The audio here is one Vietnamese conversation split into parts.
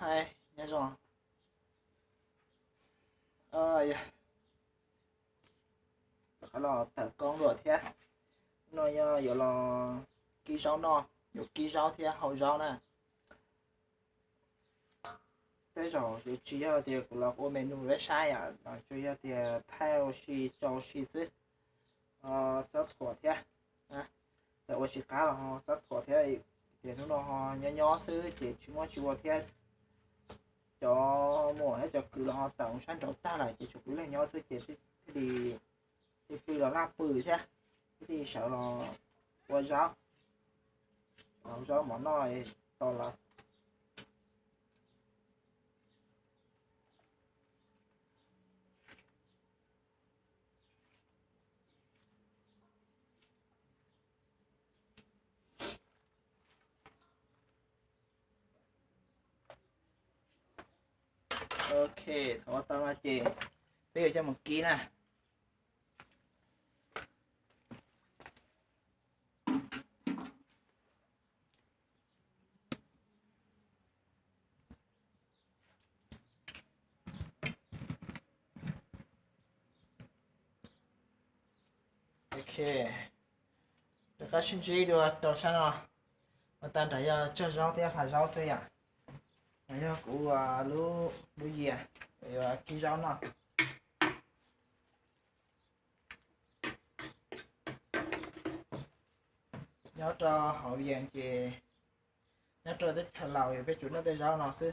hai nhớ rồi. Yeah. Đó là thở con rồi thế. Nó giờ là ký rau nó, giờ ký rau thế hậu rau nè. Thế rồi thì chỉ thì là của menu rất sai à, chủ yếu thì theo si cho si chứ. Rất thua thế. À, giờ chỉ cá là họ rất thua thế thì nó họ nhỏ xứ thì chỉ mua thế cho mua hết cho cứ là họ tổng sản phẩm ta lại chỉ chụp là nhỏ xứ thì cứ là làm bự thế thì sợ là qua rau món nói to là ok thọ tao là chị bây giờ cho một ký nè. Ok được các xin chỉ được đầu sang rồi mà ta thấy cho rau thì phải rau xây à thấy của lú lú gì à rồi ký rau nó nhớ cho hậu viện thì nhớ cho tới thằng lầu với chủ nó tới rau nó xứ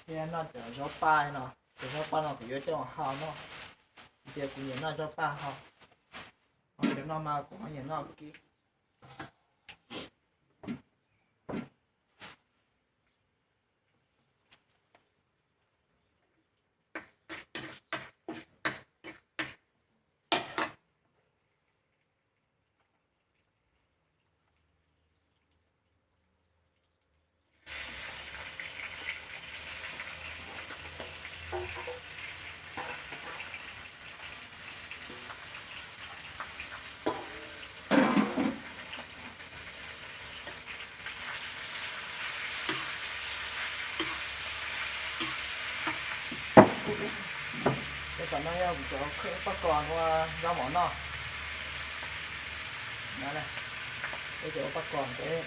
thì nó chở rau pa nó chở rau pa nó phải vô cho hào nó thì cũng như nó rau pa hào để nó mà cũng như nó ký. Cái phần này cũng có bắt còn qua rau món nó đây này cái chỗ bắt còn cái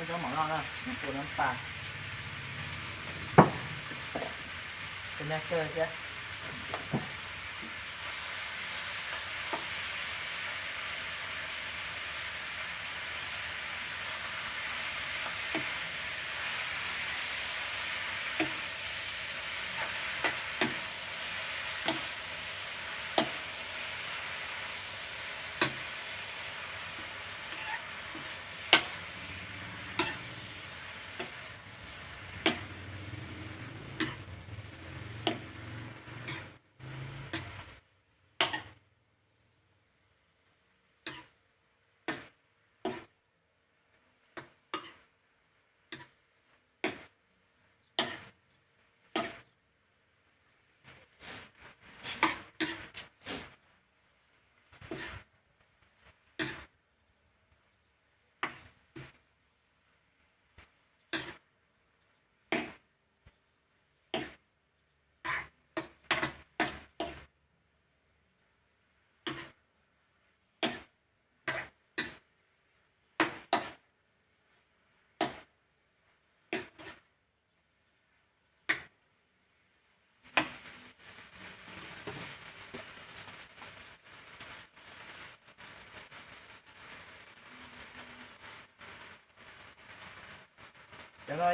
rau món nó nè của nó tàn cái này chơi chứ. Cho nó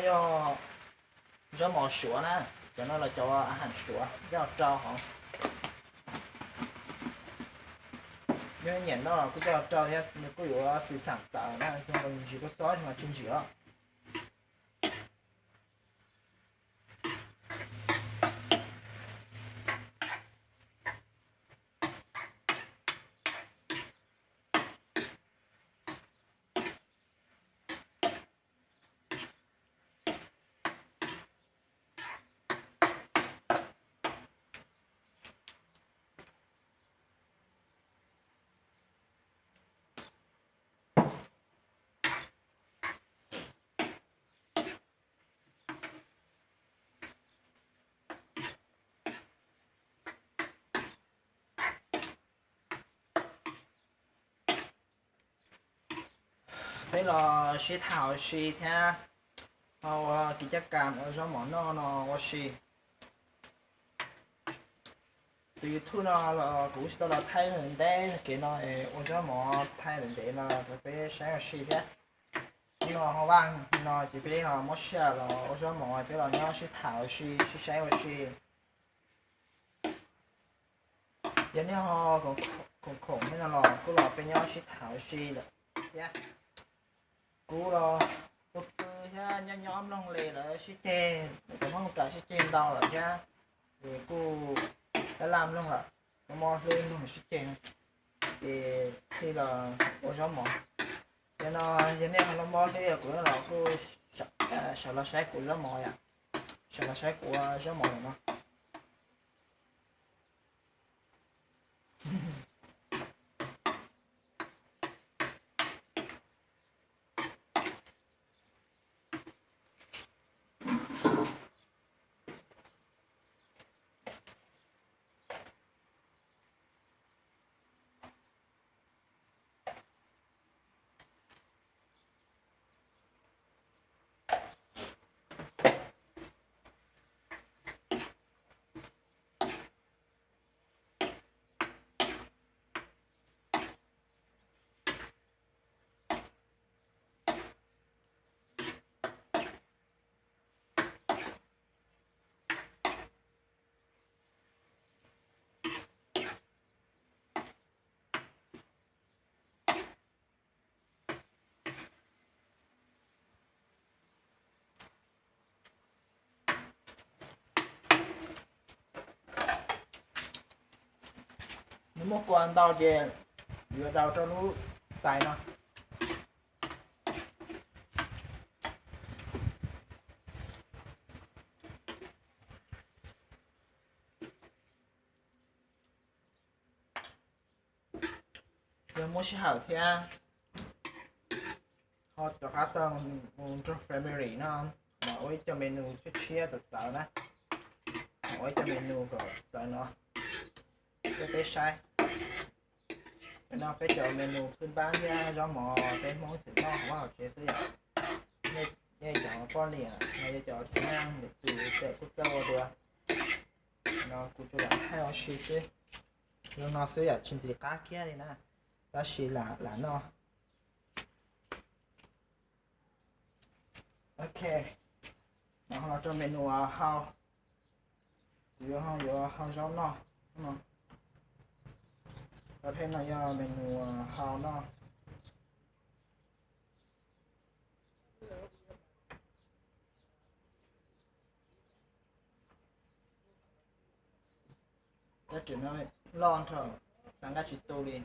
do mỏ sủa nè cho nó là cho ăn sủa cho trâu họ nếu nhìn nó cứ cho trâu thế nếu có dụ sự sản tạo nè không mình chỉ có sói mà chung chữa. phải là sĩ thảo sĩ theo họ kỹ chất cảm ở trong món nó có sĩ tùy thu nó là cũng sẽ là thay lần đấy cái nó ở trong món thay lần đấy là phải sáng sĩ thế nó họ vang nó chỉ biết là mất xe là ở trong món phải là nhau sĩ thảo sĩ sáng sĩ giờ nếu họ còn khổng hay là cứ là bên nhau sĩ thảo sĩ là yeah cú là tôi nha nhóm long lề là sĩ trên có mong cả sĩ trên đâu là nha rồi cô đã làm luôn là nó mò lên luôn sĩ trên thì khi là ô gió mỏ cho nó giờ này nó mò lên của nó cô sợ là sai của gió mỏ à sợ là sai của gió mỏ nó nếu một quan đào về vừa đào cho nó tài nó giờ muốn sẽ hảo thì họ cho các tầng trong family nó mỗi cho menu chút chia thật sợ nè mỗi cho menu của sợ nó cái sai nó phải chọn menuขึ้นบ้านเนี่ยเราหมอเป็นมองถึงนอกว่าเจ๊ซื้อเนี่ยchọn con này này chọn ngang để từ sẽ cút dâu được nó cút cho bạn hai ở xí chứ nhưng nó sẽ ở trên gì cá kia đi nè đó xí là nó ok nó cho menu hao hao giống nó đúng không có thêm là do menu hao nó cái chuyện nó lon thôi đang cái chuyện tôi đi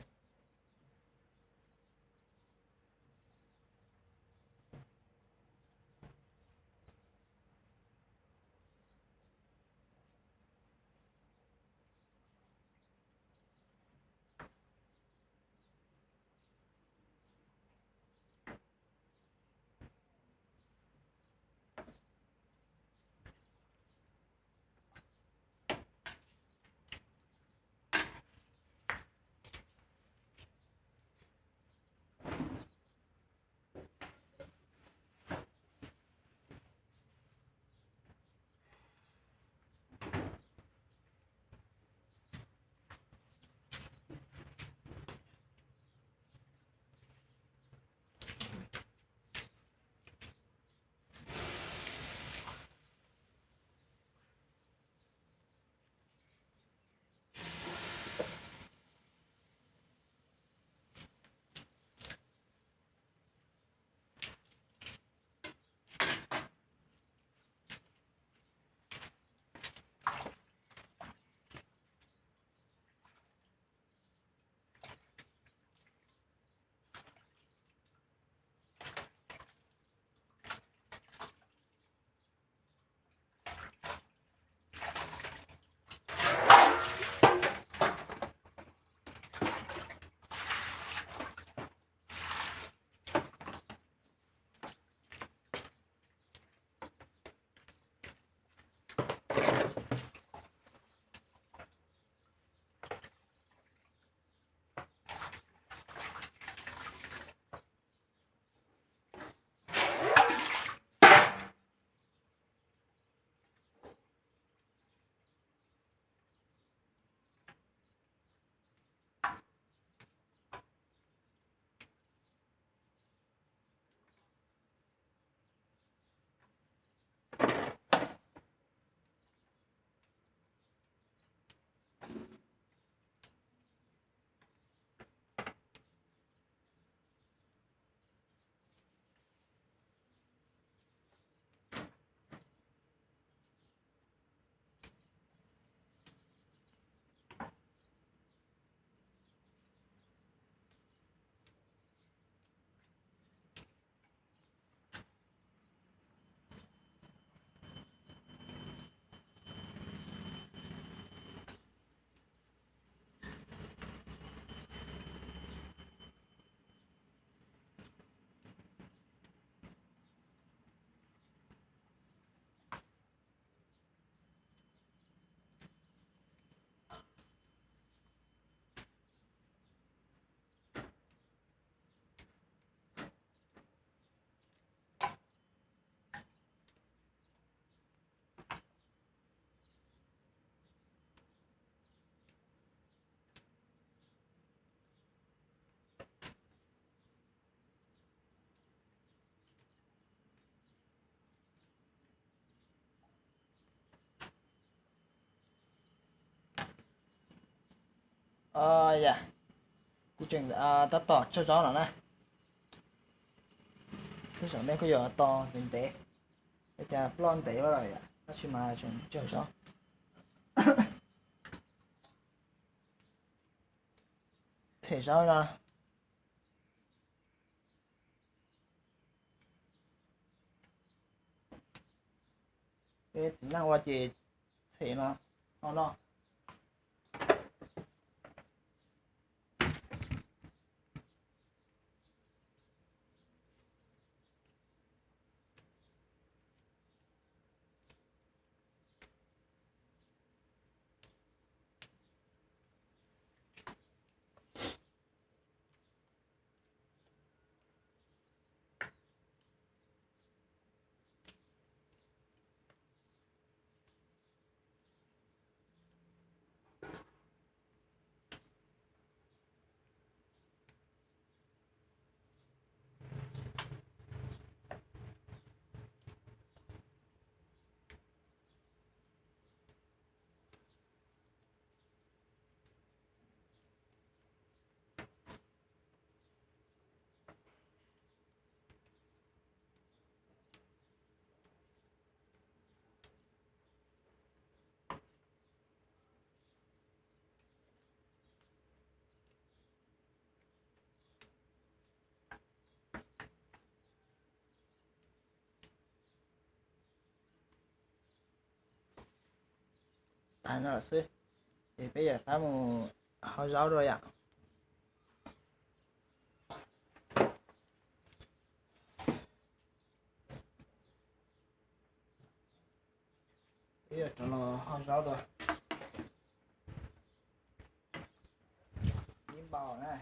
dạ quy trình ta tỏ cho gió nào nè cái sổ đây có giờ to tinh tế cái cha plon tế vào rồi nó chỉ mà chúng chờ gió thể sao ra cái chỉ năng qua chỉ thể nó nó là sư thì bây giờ phá một hơi rau rồi ạ bây giờ cho nó hơi rau rồi miếng bò này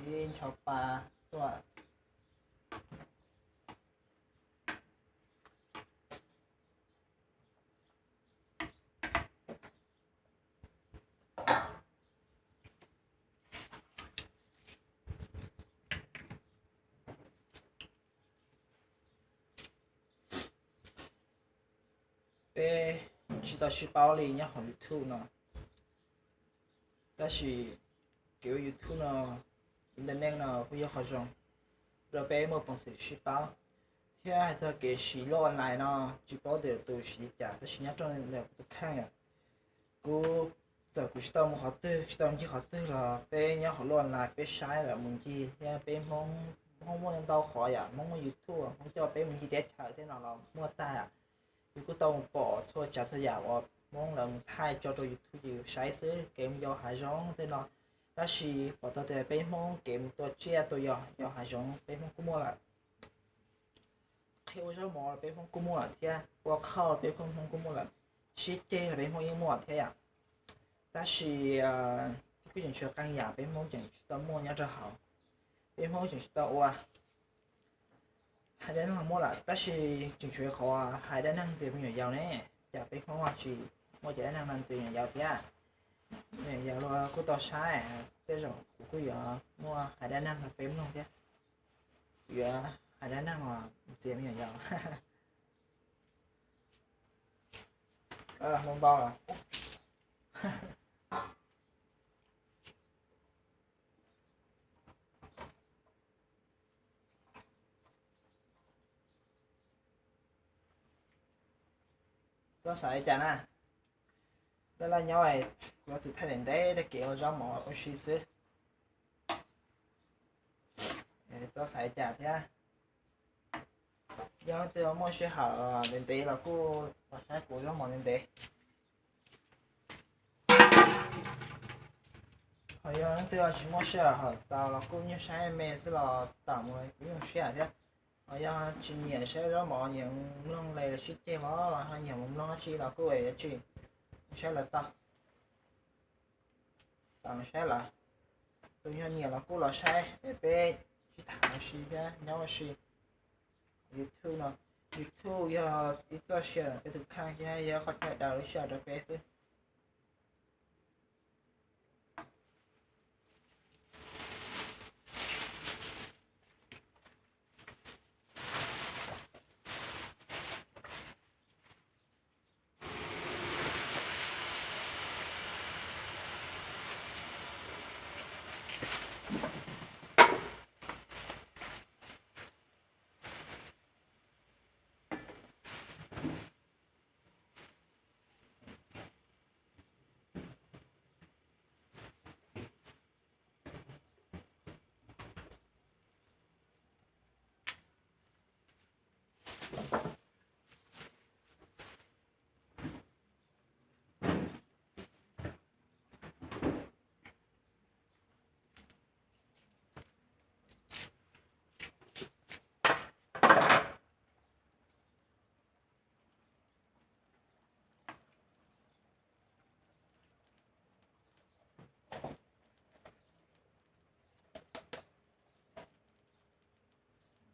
miếng chọc bà rồi bé chỉ tao chỉ bảo lì nhá học YouTube nó ta chỉ kiểu YouTube nó internet nó bây giờ khó dùng rồi bé một bằng sự chỉ bảo thế hay là cái chỉ lo online nó chỉ bảo được tôi chỉ trả ta chỉ nhớ trong là tôi看呀cô giờ cô tao một học tư tao chỉ học tư là bé nhớ học lo online bé sai là mình chỉ nha bé mong muốn tao khỏi à mong YouTube mong cho bé mình chỉ để chờ thế nào là mua tay à cứ tao bỏ thôi chặt thôi giả bỏ mong lần thay cho tôi YouTube sai sứ kèm do hải giống thế nào ta chỉ bỏ tao để bé mong kèm tôi chia tôi do hải giống bé mong cũng mua là khi tôi mua bé mong cũng mua là thế qua khâu bé mong cũng mua là chỉ chơi là bé mong yêu mua thế à ta chỉ cái chuyện chơi căn nhà bé mong chẳng tao mua nhá cho hậu bé mong chẳng tao qua hai đứa nó mua là ta chỉ chỉnh chuyện khó hai đứa năng gì cũng nhiều giàu nè giờ bé không hoa chỉ mua chỉ năng gì nhiều giàu thế này giờ lo cô to sai thế rồi cô giờ mua hai đứa năng là phím luôn thế giờ hai đứa năng là gì nhiều giàu mông bao à do sợi chả nè đó là nhau này nó chỉ thay đến đây để kiểu do mỏ ở xí xứ do sợi chả thế do tôi mua xe hở đến tí là cô và sai của do mỏ đến tí hồi giờ tôi chỉ mua xe hở tao là cô như sai mẹ sẽ là tạm rồi cũng用xe thế ở giờ chỉ nhảy xe đó mọi những lần này là chỉ chơi nó là hai nhiều một lần chỉ là cô ấy chỉ xe là tao tao xe là tôi nhớ nhiều là cô là xe bé chỉ thẳng xí ra nhau xí YouTube nó YouTube giờ ít cho xe cái thực khai chứ giờ có thể đào xe được bé chứ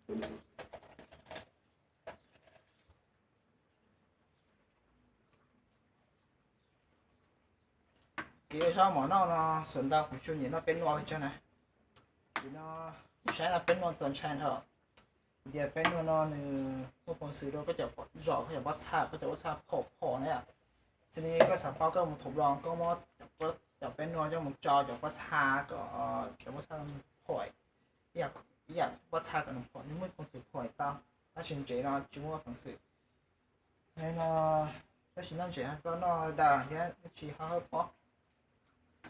cái rau mỏ nó xuân đâu cũng chưa nhìn nó bên ngoài cho này thì nó sáng là bên ngoài dần chán thôi giờ bên ngoài nó một con sứ đâu có chở rõ có chở bắt xa phổ này à xin đi có sản bao có một thùng rong có một chở bên ngoài cho một trò chở bắt xa có chở bắt xa khỏi giờ bắt xa có một khỏi nhưng mấy con sứ khỏi tao nó xin chế nó chúng nó con sứ nên nó xin nó chế nó đà cái chỉ hơi khó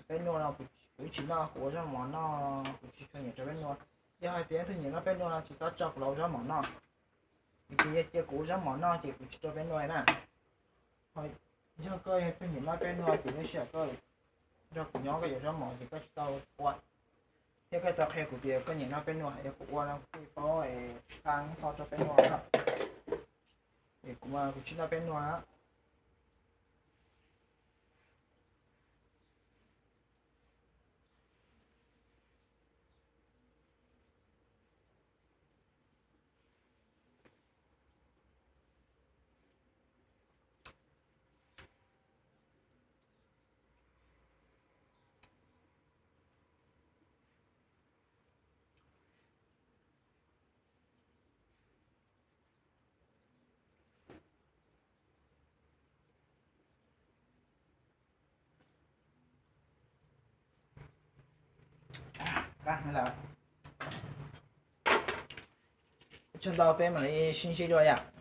bên ngoài nó cũng chỉ nó của cho món nó cũng chỉ cho những cái bên ngoài giờ hai tiếng thì nhìn nó bên ngoài chỉ sao chọc lâu cho món nó thì cái của cho món nó chỉ cũng chỉ cho bên ngoài nè thôi giờ coi tôi nhìn nó bên ngoài chỉ nó sẽ coi cho của nhỏ cái cho món thì có tao qua thế cái tao khe của việc có nhìn nó bên ngoài của qua nó cái có tăng kho cho bên ngoài đó thì cũng chỉ nó bên ngoài căng là chân tao bên mà lấy xin rồi à